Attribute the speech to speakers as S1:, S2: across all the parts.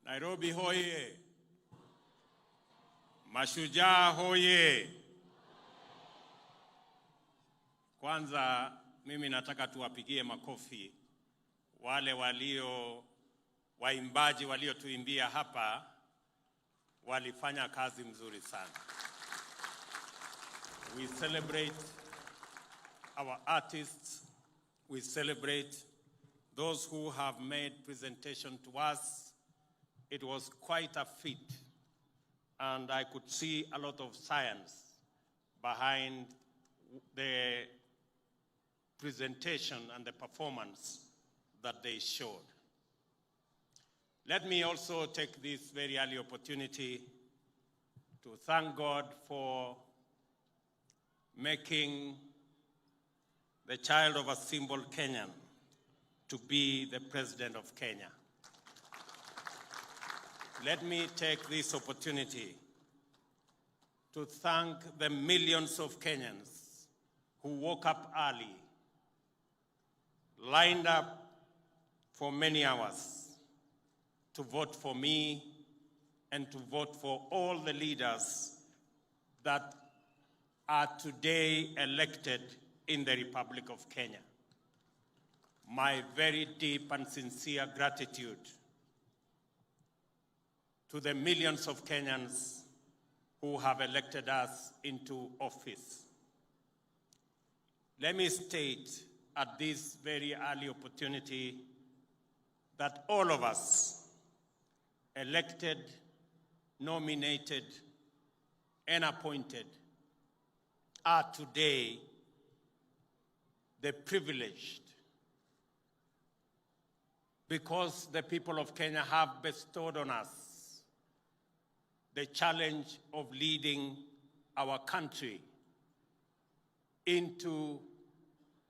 S1: Nairobi hoye! Mashujaa hoye! Kwanza mimi nataka tuwapigie makofi wale waimbaji waliotuimbia hapa, walifanya kazi mzuri sana. We celebrate our artists. We celebrate those who have made presentation to us. It was quite a feat, and I could see a lot of science behind the presentation and the performance that they showed. Let me also take this very early opportunity to thank God for making the child of a simple Kenyan to be the president of Kenya. Let me take this opportunity to thank the millions of Kenyans who woke up early, lined up for many hours to vote for me and to vote for all the leaders that are today elected in the Republic of Kenya. My very deep and sincere gratitude to the millions of Kenyans who have elected us into office. Let me state at this very early opportunity that all of us, elected, nominated, and appointed, are today the privileged, because the people of Kenya have bestowed on us the challenge of leading our country into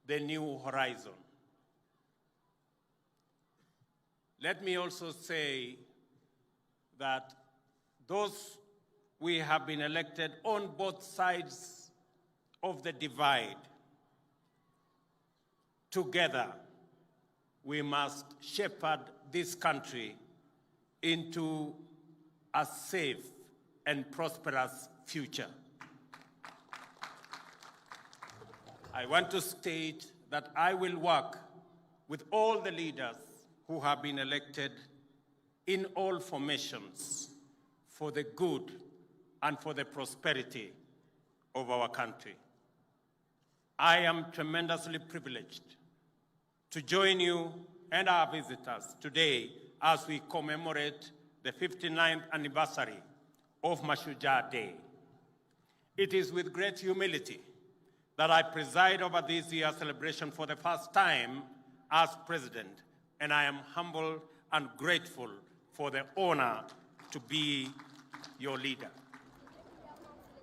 S1: the new horizon. Let me also say that those we have been elected on both sides of the divide, together we must shepherd this country into a safe and prosperous future. I want to state that I will work with all the leaders who have been elected in all formations for the good and for the prosperity of our country. I am tremendously privileged to join you and our visitors today as we commemorate the 59th anniversary of Mashujaa Day. It is with great humility that I preside over this year's celebration for the first time as president, and I am humbled and grateful for the honor to be your leader.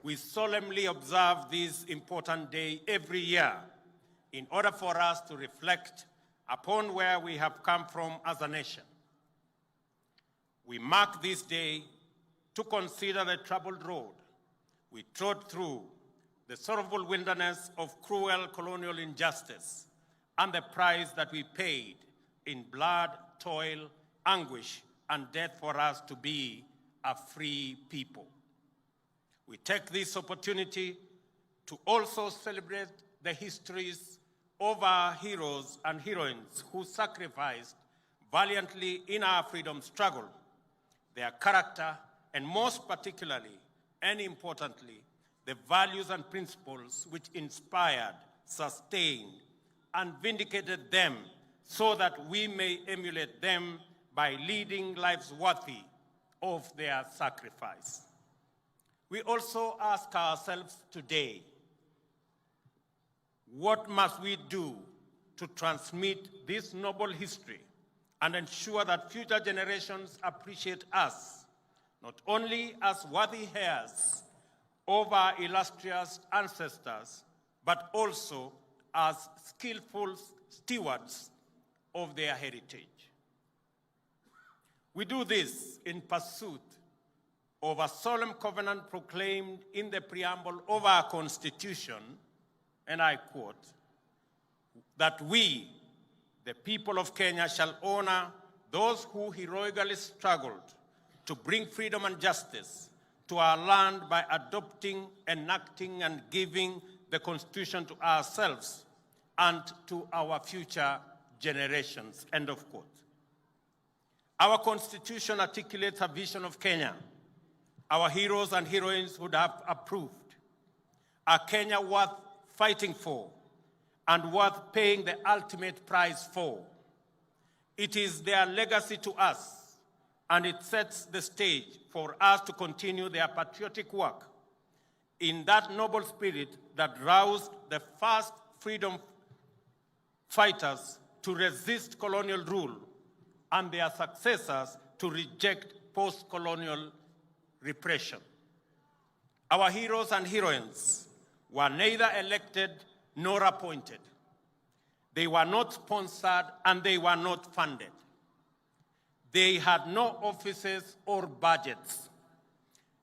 S1: We solemnly observe this important day every year in order for us to reflect upon where we have come from as a nation. We mark this day to consider the troubled road we trod through, the sorrowful wilderness of cruel colonial injustice, and the price that we paid in blood, toil, anguish, and death for us to be a free people. We take this opportunity to also celebrate the histories of our heroes and heroines who sacrificed valiantly in our freedom struggle, their character, and most particularly and importantly, the values and principles which inspired, sustained, and vindicated them so that we may emulate them by leading lives worthy of their sacrifice. We also ask ourselves today, what must we do to transmit this noble history and ensure that future generations appreciate us, not only as worthy heirs of our illustrious ancestors, but also as skillful stewards of their heritage. We do this in pursuit of a solemn covenant proclaimed in the preamble of our Constitution, and I quote, that we, the people of Kenya, shall honor those who heroically struggled to bring freedom and justice to our land by adopting, enacting, and giving the Constitution to ourselves and to our future generations, end of quote. Our Constitution articulates a vision of Kenya our heroes and heroines would have approved, a Kenya worth fighting for and worth paying the ultimate price for. It is their legacy to us, and it sets the stage for us to continue their patriotic work in that noble spirit that roused the first freedom fighters to resist colonial rule and their successors to reject post-colonial repression. Our heroes and heroines were neither elected nor appointed. They were not sponsored and they were not funded. They had no offices or budgets.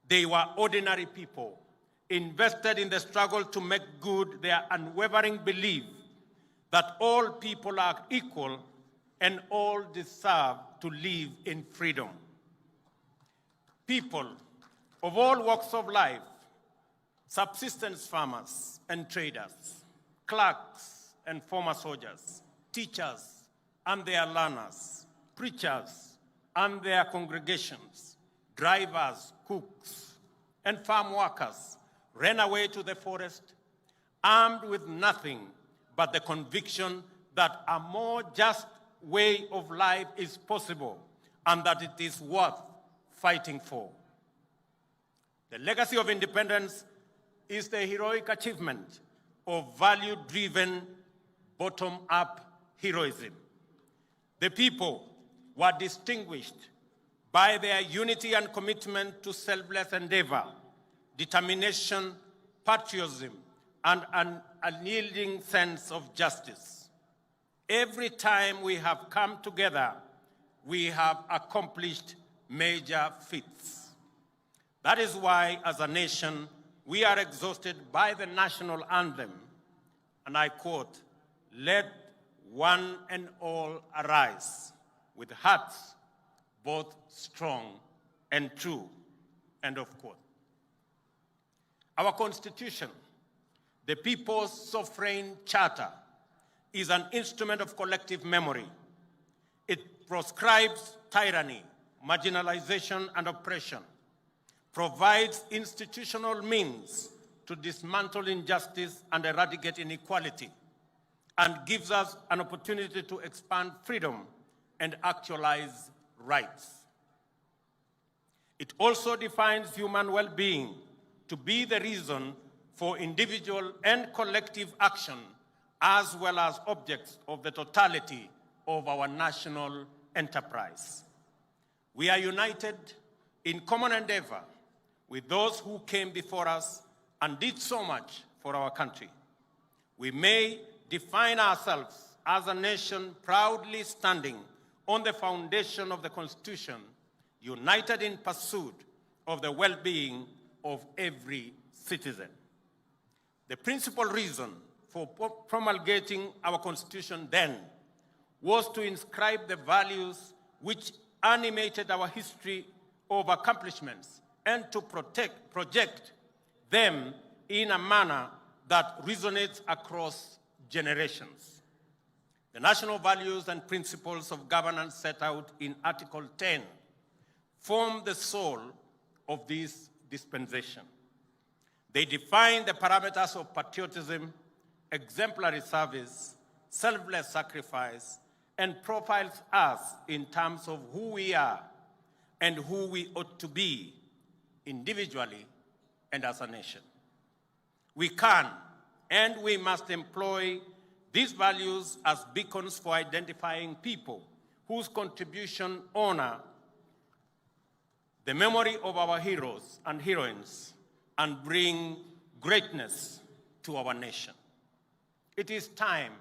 S1: They were ordinary people invested in the struggle to make good their unwavering belief that all people are equal and all deserve to live in freedom. People of all walks of life, subsistence farmers and traders, clerks and former soldiers, teachers and their learners, preachers and their congregations, drivers, cooks, and farm workers ran away to the forest, armed with nothing but the conviction that a more just way of life is possible and that it is worth fighting for. The legacy of independence is the heroic achievement of value-driven, bottom-up heroism. The people were distinguished by their unity and commitment to selfless endeavor, determination, patriotism, and an unyielding sense of justice. Every time we have come together, we have accomplished major feats. That is why, as a nation, we are exhausted by the national anthem, and I quote, "Let one and all arise with hearts both strong and true," end of quote. Our Constitution, the People's Sovereign Charter, is an instrument of collective memory. It proscribes tyranny, marginalization, and oppression, provides institutional means to dismantle injustice and eradicate inequality, and gives us an opportunity to expand freedom and actualize rights. It also defines human well-being to be the reason for individual and collective action, as well as objects of the totality of our national enterprise. We are united in common endeavor with those who came before us and did so much for our country. We may define ourselves as a nation proudly standing on the foundation of the Constitution, united in pursuit of the well-being of every citizen. The principal reason for promulgating our Constitution then was to inscribe the values which animated our history of accomplishments and to project them in a manner that resonates across generations. The national values and principles of governance set out in Article 10 form the soul of this dispensation. They define the parameters of patriotism, exemplary service, selfless sacrifice, and profiles us in terms of who we are and who we ought to be individually and as a nation. We can and we must employ these values as beacons for identifying people whose contribution honor the memory of our heroes and heroines and bring greatness to our nation. It is time,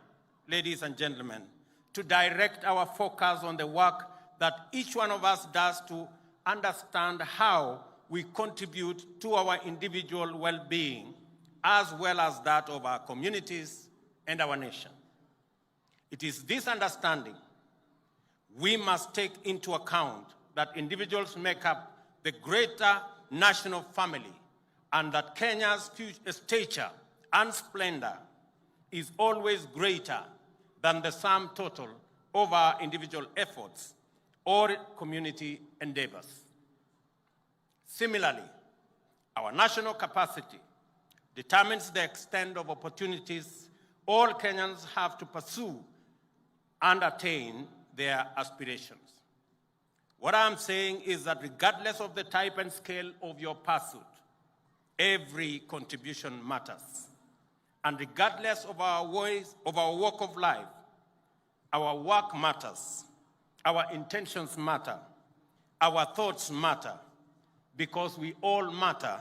S1: ladies and gentlemen, to direct our focus on the work that each one of us does to understand how we contribute to our individual well-being as well as that of our communities and our nation. It is this understanding we must take into account that individuals make up the greater national family, and that Kenya's stature and splendor is always greater than the sum total of our individual efforts or community endeavors. Similarly, our national capacity determines the extent of opportunities all Kenyans have to pursue and attain their aspirations. What I'm saying is that regardless of the type and scale of your pursuit, every contribution matters. And regardless of our walk of life, our work matters, our intentions matter, our thoughts matter, because we all matter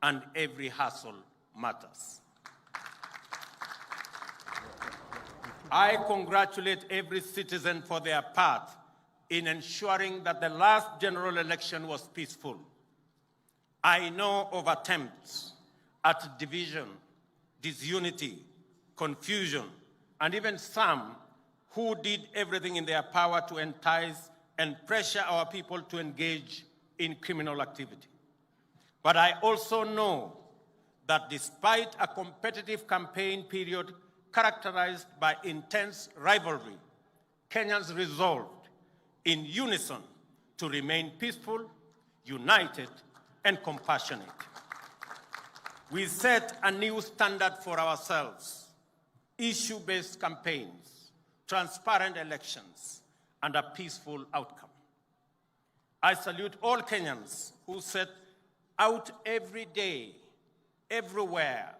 S1: and every hustle matters. I congratulate every citizen for their part in ensuring that the last general election was peaceful. I know of attempts at division, disunity, confusion, and even some who did everything in their power to entice and pressure our people to engage in criminal activity. But I also know that despite a competitive campaign period characterized by intense rivalry, Kenyans resolved in unison to remain peaceful, united, and compassionate. We set a new standard for ourselves: issue-based campaigns, transparent elections, and a peaceful outcome. I salute all Kenyans who set out every day, everywhere,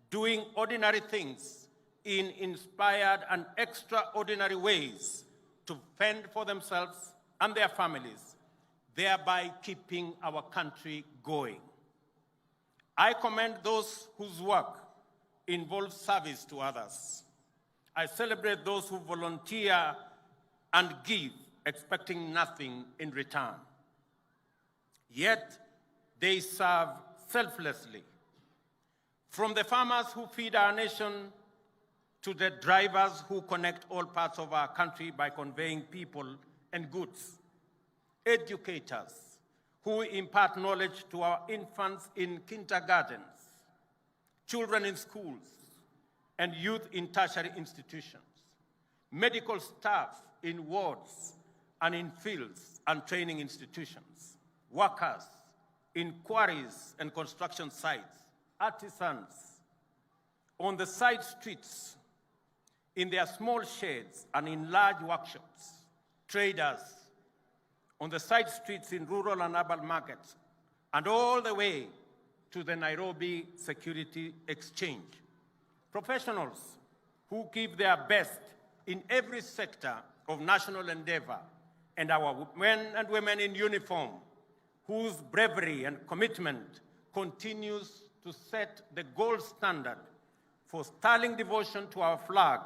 S1: doing ordinary things in inspired and extraordinary ways to fend for themselves and their families, thereby keeping our country going. I commend those whose work involves service to others. I celebrate those who volunteer and give, expecting nothing in return. Yet they serve selflessly. From the farmers who feed our nation to the drivers who connect all parts of our country by conveying people and goods, educators who impart knowledge to our infants in kindergartens, children in schools, and youth in tertiary institutions, medical staff in wards and in fields and training institutions, workers in quarries and construction sites, artisans on the side streets, in their small sheds and in large workshops, traders on the side streets in rural and urban markets, and all the way to the Nairobi Security Exchange. Professionals who give their best in every sector of national endeavor, and our men and women in uniform, whose bravery and commitment continues to set the gold standard for sterling devotion to our flag